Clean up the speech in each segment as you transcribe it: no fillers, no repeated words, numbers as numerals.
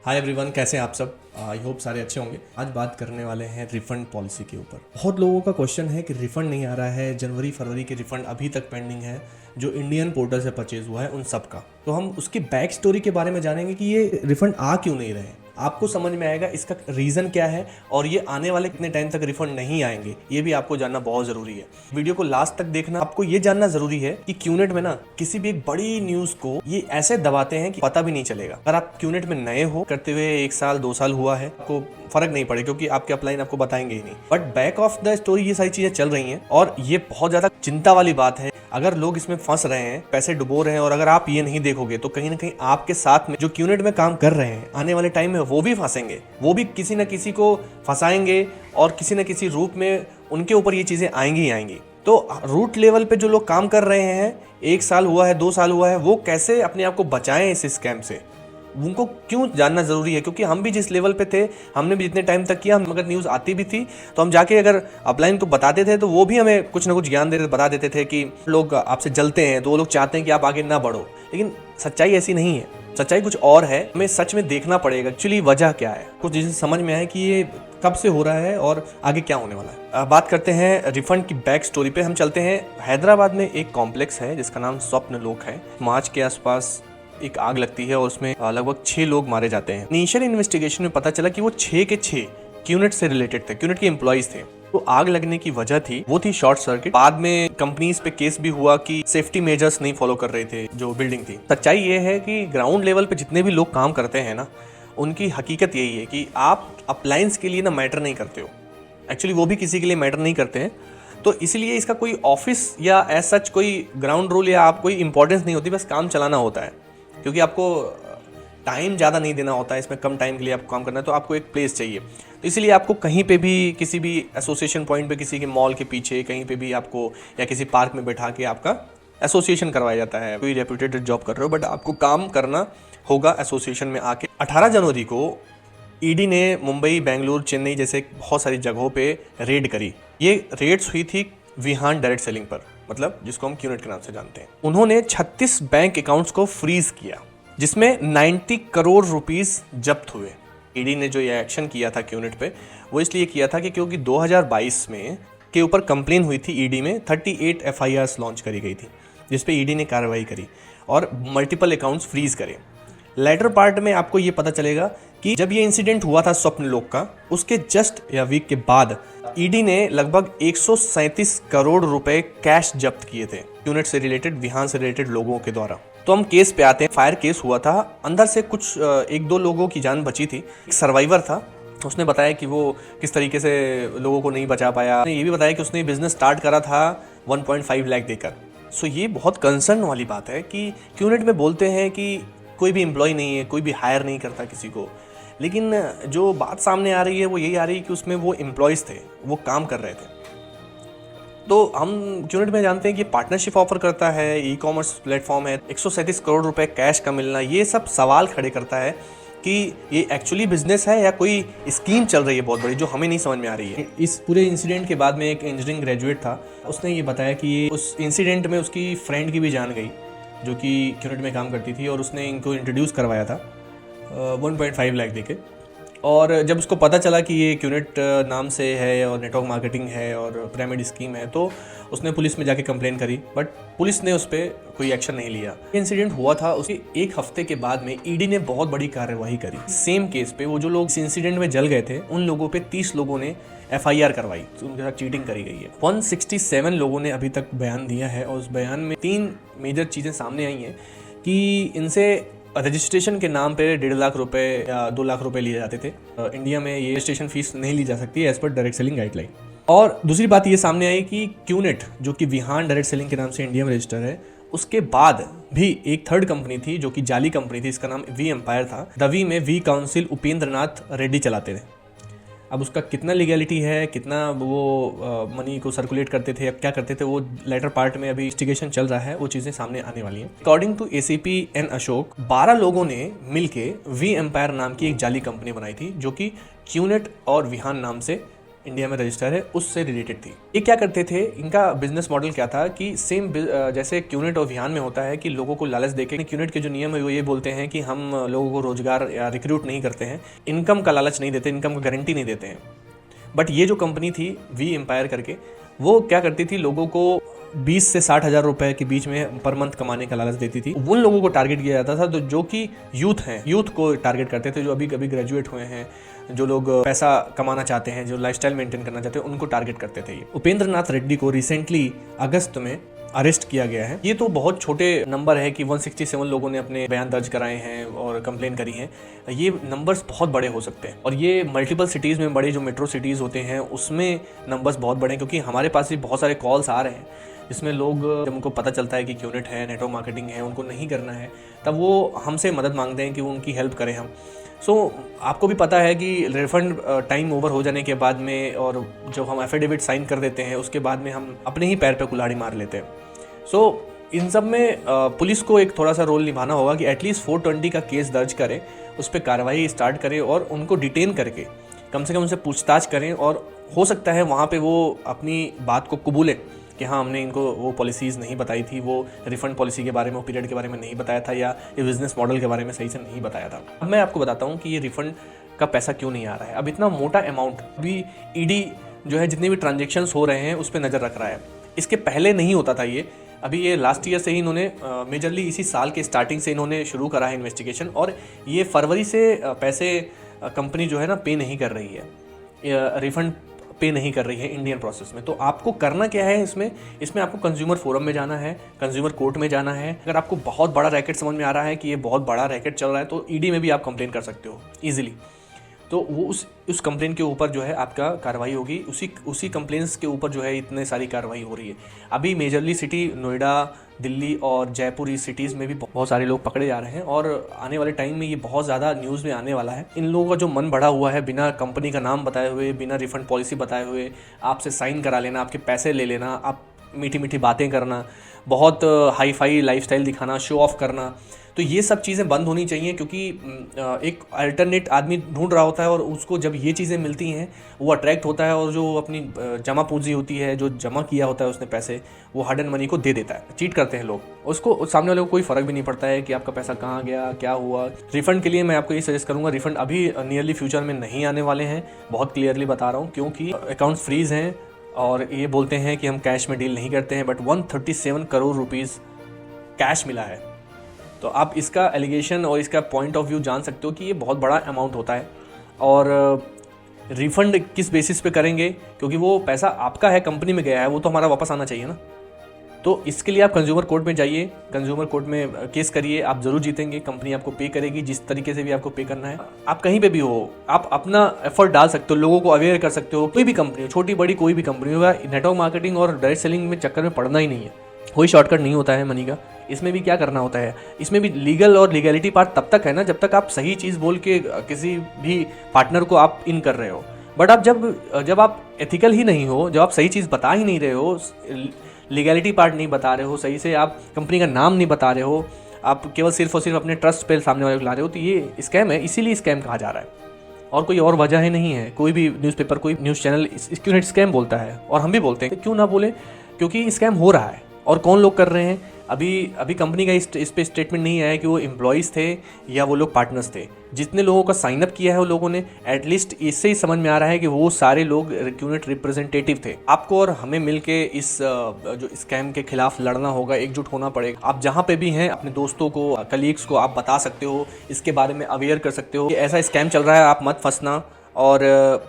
Hi everyone, कैसे हैं आप सब। आई होप सारे अच्छे होंगे। आज बात करने वाले हैं रिफंड पॉलिसी के ऊपर। बहुत लोगों का क्वेश्चन है कि रिफंड नहीं आ रहा है, जनवरी फरवरी के रिफंड अभी तक पेंडिंग है जो इंडियन पोर्टल से परचेज हुआ है उन सब का। तो हम उसकी बैक स्टोरी के बारे में जानेंगे कि ये रिफंड आ क्यों नहीं रहे हैं। आपको समझ में आएगा इसका रीज़न क्या है और ये आने वाले कितने टाइम तक रिफंड नहीं आएंगे, ये भी आपको जानना बहुत ज़रूरी है। वीडियो को लास्ट तक देखना। आपको ये जानना ज़रूरी है कि क्यूनेट में ना किसी भी एक बड़ी न्यूज़ को ये ऐसे दबाते हैं कि पता भी नहीं चलेगा। अगर आप क्यूनेट में नए हो, करते हुए 1 साल 2 साल हुआ है, आपको फर्क नहीं पड़े क्योंकि आपके अपलाइन आपको बताएंगे ही नहीं। But back of the story ये सारी चीज़ें चल रही हैं और ये बहुत ज़्यादा चिंता वाली बात है। अगर लोग इसमें फंस रहे हैं, पैसे डुबो रहे हैं और अगर आप ये नहीं देखोगे तो कहीं ना कहीं आपके साथ में जो क्यूनेट में काम कर रहे हैं आने वाले टाइम में वो भी फंसेंगे। वो भी किसी न किसी को फंसाएंगे और किसी न किसी रूप में उनके ऊपर ये चीज़ें आएंगी ही आएंगी। तो रूट लेवल पे जो लोग काम कर रहे हैं, 1 साल हुआ है 2 साल हुआ है, वो कैसे अपने आप को बचाएं इस स्कैम से, उनको क्यों जानना ज़रूरी है। क्योंकि हम भी जिस लेवल पे थे, हमने भी जितने टाइम तक किया, हम अगर न्यूज़ आती भी थी तो हम जाके अगर अपलाइन को बताते थे तो वो भी हमें कुछ ना कुछ ज्ञान बता देते थे कि लोग आपसे जलते हैं तो वो लोग चाहते हैं कि आप आगे ना बढ़ो। लेकिन सच्चाई ऐसी नहीं है, सच्चाई कुछ और है। हमें सच में देखना पड़ेगा एक्चुअली वजह क्या है। कुछ चीज़ें समझ में आए कि ये कब से हो रहा है और आगे क्या होने वाला है। बात करते हैं रिफंड की बैक स्टोरी पे। हम चलते हैं हैदराबाद में। एक कॉम्प्लेक्स है जिसका नाम स्वप्न लोक है। मार्च के आसपास एक आग लगती है और उसमें लगभग 6 लोग मारे जाते हैं। इनिशियल इन्वेस्टिगेशन में पता चला कि वो 6 के 6 क्यूनेट से रिलेटेड थे, क्यूनेट के एम्प्लॉइज थे। तो आग लगने की वजह थी वो थी शॉर्ट सर्किट। बाद में कंपनीज पे केस भी हुआ कि सेफ्टी मेजर्स नहीं फॉलो कर रहे थे जो बिल्डिंग थी। सच्चाई ये है कि ग्राउंड लेवल पे जितने भी लोग काम करते हैं ना, उनकी हकीकत यही है कि आप अप्लायंस के लिए ना मैटर नहीं करते हो। एक्चुअली वो भी किसी के लिए मैटर नहीं करते हैं। तो इसलिए इसका कोई ऑफिस या एज सच कोई ग्राउंड रूल या आप कोई इंपॉर्टेंस नहीं होती, बस काम चलाना होता है। क्योंकि आपको टाइम ज़्यादा नहीं देना होता है, इसमें कम टाइम के लिए आपको काम करना है, तो आपको एक प्लेस चाहिए। तो इसीलिए आपको कहीं पे भी, किसी भी एसोसिएशन पॉइंट पे, किसी के मॉल के पीछे कहीं पे भी आपको, या किसी पार्क में बैठा के आपका एसोसिएशन करवाया जाता है। कोई रेप्यूटेड जॉब कर रहे हो बट आपको काम करना होगा एसोसिएशन में आके। 18 जनवरी को ईडी ने मुंबई, बेंगलुरु, चेन्नई जैसे बहुत सारी जगहों पे रेड करी। ये रेड्स हुई थी विहान डायरेक्ट सेलिंग पर, मतलब जिसको हम क्यूनेट के नाम से जानते हैं। उन्होंने 36 बैंक अकाउंट्स को फ्रीज किया जिसमें 90 करोड़ रुपीस जब्त हुए। ईडी ने जो ये एक्शन किया था क्यूनेट पे, वो इसलिए किया था कि क्योंकि 2022 में के ऊपर कंप्लेन हुई थी। ईडी में 38 एफआईआर्स लॉन्च करी गई थी जिसपे ईडी ने कार्रवाई करी और मल्टीपल अकाउंट्स फ्रीज करे। लेटर पार्ट में आपको ये पता चलेगा कि जब ये इंसिडेंट हुआ था स्वप्न लोक का, उसके जस्ट या वीक के बाद ईडी ने लगभग 137 करोड़ रुपए कैश जब्त किए थे क्यूनेट से रिलेटेड, विहान से रिलेटेड लोगों के द्वारा। तो हम केस पे आते हैं। फायर केस हुआ था, अंदर से कुछ 1-2 लोगों की जान बची थी। एक सर्वाइवर था, उसने बताया कि वो किस तरीके से लोगों को नहीं बचा पाया। उसने ये भी बताया कि उसने बिजनेस स्टार्ट करा था 1.5 लाख देकर। सो ये बहुत कंसर्न वाली बात है कि क्यूनेट में बोलते हैं कि कोई भी एम्प्लॉय नहीं है, कोई भी हायर नहीं करता किसी को, लेकिन जो बात सामने आ रही है वो यही आ रही है कि उसमें वो एम्प्लॉयज़ थे, वो काम कर रहे थे। तो हम क्यूनेट में जानते हैं कि पार्टनरशिप ऑफर करता है, ई कॉमर्स प्लेटफॉर्म है, 137 करोड़ रुपए कैश का मिलना, ये सब सवाल खड़े करता है कि ये एक्चुअली बिजनेस है या कोई स्कीम चल रही है बहुत बड़ी जो हमें नहीं समझ में आ रही है। इस पूरे इंसिडेंट के बाद में एक इंजीनियरिंग ग्रेजुएट था, उसने ये बताया कि ये उस इंसिडेंट में उसकी फ्रेंड की भी जान गई जो कि क्यूनेट में काम करती थी और उसने इनको इंट्रोड्यूस करवाया था 1.5 लाख देके। और जब उसको पता चला कि ये क्यूनेट नाम से है और नेटवर्क मार्केटिंग है और पिरामिड स्कीम है, तो उसने पुलिस में जाके कंप्लेन करी, बट पुलिस ने उस पर कोई एक्शन नहीं लिया। इंसिडेंट हुआ था उसके 1 हफ्ते के बाद में ईडी ने बहुत बड़ी कार्यवाही करी सेम केस पे। वो जो लोग इस इंसिडेंट में जल गए थे उन लोगों पे 30 लोगों ने एफआईआर करवाई, तो उनके साथ चीटिंग करी गई है। 167 लोगों ने अभी तक बयान दिया है और उस बयान में 3 मेजर चीज़ें सामने आई हैं कि इनसे रजिस्ट्रेशन के नाम पे 1.5 लाख रुपए या 2 लाख रुपए लिए जाते थे। इंडिया में ये रजिस्ट्रेशन फीस नहीं ली जा सकती as per direct selling guideline. और दूसरी बात ये सामने आई कि क्यूनेट, जो कि विहान डायरेक्ट सेलिंग के नाम से इंडिया में रजिस्टर है, उसके बाद भी एक थर्ड कंपनी थी जो कि जाली कंपनी थी, इसका नाम वी एम्पायर था। दवी में वी काउंसिल उपेंद्र नाथ रेड्डी चलाते थे। अब उसका कितना लीगैलिटी है, कितना वो मनी को सर्कुलेट करते थे, अब क्या करते थे, वो लेटर पार्ट में अभी इन्वेस्टिगेशन चल रहा है, वो चीज़ें सामने आने वाली हैं। According to ACP N Ashok, 12 लोगों ने मिलके वी एम्पायर नाम की एक जाली कंपनी बनाई थी जो कि क्यूनेट और विहान नाम से इंडिया में रजिस्टर है उससे रिलेटेड थी। ये क्या करते थे, इनका बिजनेस मॉडल क्या था कि सेम जैसे क्यूनेट और विहान में होता है कि लोगों को लालच देके, क्यूनेट के जो नियम है वो ये बोलते हैं कि हम लोगों को रोजगार या रिक्रूट नहीं करते हैं, इनकम का लालच नहीं देते, इनकम का गारंटी नहीं देते हैं। बट ये जो कंपनी थी वी एम्पायर करके, वो क्या करती थी, लोगों को 20 से 60 हज़ार रुपए के बीच में पर मंथ कमाने का लालच देती थी। उन लोगों को टारगेट किया जाता था तो जो कि यूथ हैं, यूथ को टारगेट करते थे, जो अभी कभी ग्रेजुएट हुए हैं, जो लोग पैसा कमाना चाहते हैं, जो लाइफस्टाइल मेंटेन करना चाहते हैं, उनको टारगेट करते थे। उपेंद्र नाथ रेड्डी को रिसेंटली अगस्त में अरेस्ट किया गया है। ये तो बहुत छोटे नंबर है कि 167 लोगों ने अपने बयान दर्ज कराए हैं और कंप्लेन करी है। ये नंबर्स बहुत बड़े हो सकते हैं और ये मल्टीपल सिटीज़ में, बड़े जो मेट्रो सिटीज़ होते हैं उसमें नंबर्स बहुत बड़े हैं, क्योंकि हमारे पास भी बहुत सारे कॉल्स आ रहे हैं जिसमें लोग, जब उनको पता चलता है कि क्यूनेट है, नेटवर्क मार्केटिंग है, उनको नहीं करना है, तब वो हमसे मदद मांगते हैं कि वो उनकी हेल्प करें हम। आपको भी पता है कि रिफंड टाइम ओवर हो जाने के बाद में और जब हम एफिडेविट साइन कर देते हैं उसके बाद में हम अपने ही पैर पे कुल्हाड़ी मार लेते हैं। इन सब में पुलिस को एक थोड़ा सा रोल निभाना होगा कि एटलीस्ट 420 का केस दर्ज करें, उस पर कार्रवाई स्टार्ट करें और उनको डिटेन करके कम से कम उनसे पूछताछ करें, और हो सकता है वहाँ पे वो अपनी बात को कबूलें कि हाँ, हमने इनको वो पॉलिसीज़ नहीं बताई थी, वो रिफंड पॉलिसी के बारे में, वो पीरियड के बारे में नहीं बताया था, या ये बिजनेस मॉडल के बारे में सही से नहीं बताया था। अब मैं आपको बताता हूँ कि ये रिफंड का पैसा क्यों नहीं आ रहा है। अब इतना मोटा अमाउंट भी ईडी जो है जितने भी ट्रांजेक्शन्स हो रहे हैं उस पर नज़र रख रहा है। इसके पहले नहीं होता था ये, अभी ये लास्ट ईयर से ही इन्होंने मेजरली इसी साल के स्टार्टिंग से इन्होंने शुरू करा है इन्वेस्टिगेशन, और ये फरवरी से पैसे कंपनी जो है ना पे नहीं कर रही है, रिफंड पे नहीं कर रही है इंडियन प्रोसेस में। तो आपको करना क्या है इसमें आपको कंज्यूमर फोरम में जाना है, कंज्यूमर कोर्ट में जाना है। अगर आपको बहुत बड़ा रैकेट समझ में आ रहा है कि ये बहुत बड़ा रैकेट चल रहा है तो ईडी में भी आप कंप्लेन कर सकते हो ईजिली। तो वो उस कंप्लेन के ऊपर जो है आपका कार्रवाई होगी, उसी कंप्लेंट्स के ऊपर जो है इतने सारी कार्रवाई हो रही है। अभी मेजरली सिटी नोएडा, दिल्ली और जयपुर, इस सिटीज़ में भी बहुत सारे लोग पकड़े जा रहे हैं और आने वाले टाइम में ये बहुत ज़्यादा न्यूज़ में आने वाला है। इन लोगों का जो मन बढ़ा हुआ है, बिना कंपनी का नाम बताए हुए, बिना रिफंड पॉलिसी बताए हुए आपसे साइन करा लेना, आपके पैसे ले लेना, आप मीठी मीठी बातें करना, बहुत हाई फाई लाइफस्टाइल दिखाना, शो ऑफ करना, तो ये सब चीज़ें बंद होनी चाहिए। क्योंकि एक अल्टरनेट आदमी ढूंढ रहा होता है और उसको जब ये चीज़ें मिलती हैं वो अट्रैक्ट होता है, और जो अपनी जमा पूंजी होती है, जो जमा किया होता है उसने पैसे, वो हार्ड एंड मनी को दे देता है। चीट करते हैं लोग, उसको सामने वाले को कोई फ़र्क भी नहीं पड़ता है कि आपका पैसा कहाँ गया, क्या हुआ। रिफ़ंड के लिए मैं आपको ये सजेस्ट करूँगा, रिफ़ंड अभी नियरली फ्यूचर में नहीं आने वाले हैं, बहुत क्लियरली बता रहा हूँ, क्योंकि अकाउंट्स फ्रीज़ हैं और ये बोलते हैं कि हम कैश में डील नहीं करते हैं। बट 137 करोड़ रुपीज़ कैश मिला है, तो आप इसका एलिगेशन और इसका पॉइंट ऑफ व्यू जान सकते हो कि ये बहुत बड़ा अमाउंट होता है। और रिफ़ंड किस बेसिस पे करेंगे, क्योंकि वो पैसा आपका है, कंपनी में गया है, वो तो हमारा वापस आना चाहिए ना। तो इसके लिए आप कंज्यूमर कोर्ट में जाइए, कंज्यूमर कोर्ट में केस करिए, आप ज़रूर जीतेंगे। कंपनी आपको पे करेगी जिस तरीके से भी आपको पे करना है। आप कहीं पे भी हो, आप अपना एफर्ट डाल सकते हो, लोगों को अवेयर कर सकते हो। कोई भी कंपनी हो, छोटी बड़ी कोई भी कंपनी हो, नेटवर्क मार्केटिंग और डायरेक्ट सेलिंग में चक्कर में पड़ना ही नहीं है। कोई शॉर्टकट नहीं होता है मनी का। इसमें भी क्या करना होता है, इसमें भी लीगल और लीगैलिटी पार्ट तब तक है ना जब तक आप सही चीज़ बोल के किसी भी पार्टनर को आप इन कर रहे हो। बट आप जब आप एथिकल ही नहीं हो, जब आप सही चीज़ बता ही नहीं रहे हो, लीगैलिटी पार्ट नहीं बता रहे हो सही से, आप कंपनी का नाम नहीं बता रहे हो, आप केवल सिर्फ और सिर्फ अपने ट्रस्ट पे सामने वाले को ला रहे हो, तो ये स्कैम है। इसीलिए स्कैम कहा जा रहा है और कोई और वजह ही नहीं है। कोई भी न्यूज़पेपर, कोई न्यूज़ चैनल क्यों नहीं स्कैम बोलता है, और हम भी बोलते हैं, क्यों ना बोले, क्योंकि स्कैम हो रहा है। और कौन लोग कर रहे हैं, अभी कंपनी का इस पे स्टेटमेंट नहीं आया कि वो एम्प्लॉयज़ थे या वो लोग पार्टनर्स थे। जितने लोगों का साइन अप किया है वो लोगों ने, एटलीस्ट इससे ही समझ में आ रहा है कि वो सारे लोग क्यूनेट रिप्रेजेंटेटिव थे। आपको और हमें मिलके इस जो स्कैम के खिलाफ लड़ना होगा, एकजुट होना पड़ेगा। आप जहाँ पे भी हैं अपने दोस्तों को, कलीग्स को आप बता सकते हो, इसके बारे में अवेयर कर सकते हो कि ऐसा स्कैम चल रहा है, आप मत फंसना। और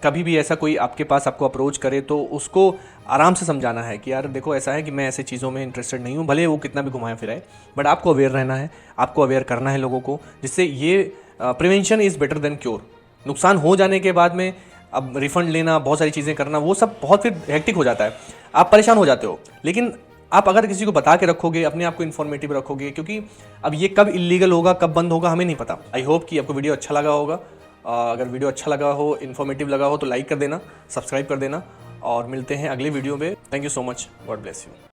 कभी भी ऐसा कोई आपके पास आपको अप्रोच करे तो उसको आराम से समझाना है कि यार देखो ऐसा है कि मैं ऐसे चीज़ों में इंटरेस्टेड नहीं हूँ, भले वो कितना भी घुमाए फिराए, बट आपको अवेयर रहना है, आपको अवेयर करना है लोगों को, जिससे ये prevention is better than cure. नुकसान हो जाने के बाद में अब रिफ़ंड लेना, बहुत सारी चीज़ें करना, वो सब बहुत फिर हेक्टिक हो जाता है, आप परेशान हो जाते हो। लेकिन आप अगर किसी को बता के रखोगे, अपने आप को इन्फॉर्मेटिव रखोगे, क्योंकि अब ये कब इलीगल होगा, कब बंद होगा, हमें नहीं पता। आई होप कि आपको वीडियो अच्छा लगा होगा। अगर वीडियो अच्छा लगा हो, इन्फॉर्मेटिव लगा हो तो लाइक कर देना, सब्सक्राइब कर देना, और मिलते हैं अगले वीडियो में। Thank you so much, God bless you.